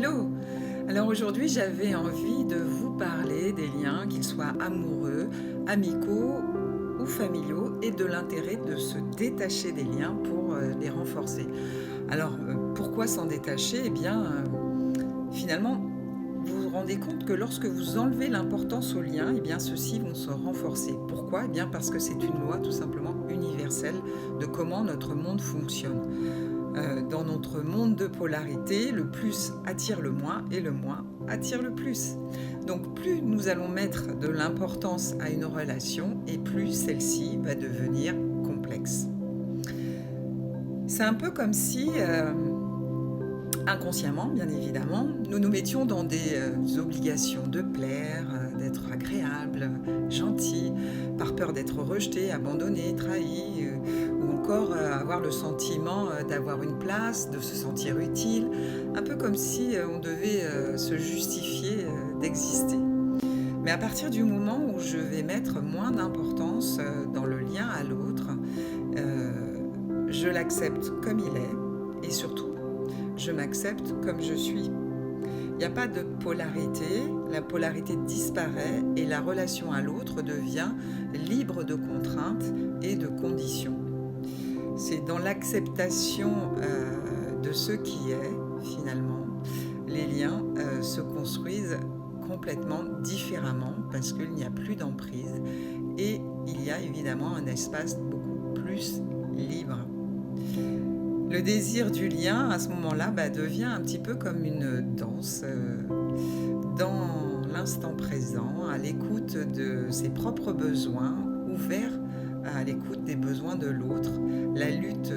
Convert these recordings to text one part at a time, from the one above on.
Hello! Alors aujourd'hui, j'avais envie de vous parler des liens, qu'ils soient amoureux, amicaux ou familiaux, et de l'intérêt de se détacher des liens pour les renforcer. Alors, pourquoi s'en détacher? Eh bien, finalement, vous vous rendez compte que lorsque vous enlevez l'importance aux liens, eh bien, ceux-ci vont se renforcer. Pourquoi? Eh bien, parce que c'est une loi tout simplement universelle de comment notre monde fonctionne. Dans notre monde de polarité, le plus attire le moins et le moins attire le plus. Donc plus nous allons mettre de l'importance à une relation et plus celle-ci va devenir complexe. C'est un peu comme si, inconsciemment bien évidemment, nous nous mettions dans des obligations de plaire, d'être agréable, gentil, par peur d'être rejeté, abandonné, trahi, ou encore avoir le sentiment d'avoir une place, de se sentir utile, un peu comme si on devait se justifier d'exister. Mais à partir du moment où je vais mettre moins d'importance dans le lien à l'autre, je l'accepte comme il est et surtout, je m'accepte comme je suis. Il n'y a pas de polarité, la polarité disparaît et la relation à l'autre devient libre de contraintes et de conditions. C'est dans l'acceptation de ce qui est, finalement, les liens se construisent complètement différemment parce qu'il n'y a plus d'emprise et il y a évidemment un espace beaucoup plus libre. Le désir du lien, à ce moment-là, devient un petit peu comme une danse dans l'instant présent, à l'écoute de ses propres besoins, ouvert à l'écoute des besoins de l'autre. La lutte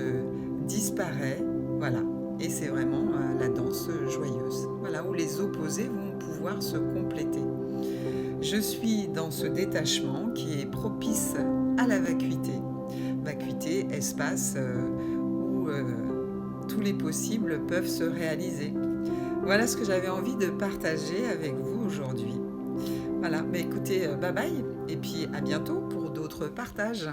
disparaît, voilà, et c'est vraiment la danse joyeuse, voilà, où les opposés vont pouvoir se compléter. Je suis dans ce détachement qui est propice à la vacuité. Vacuité, espace où tous les possibles peuvent se réaliser. Voilà ce que j'avais envie de partager avec vous aujourd'hui. Voilà, écoutez, bye bye, et puis à bientôt pour d'autres partages.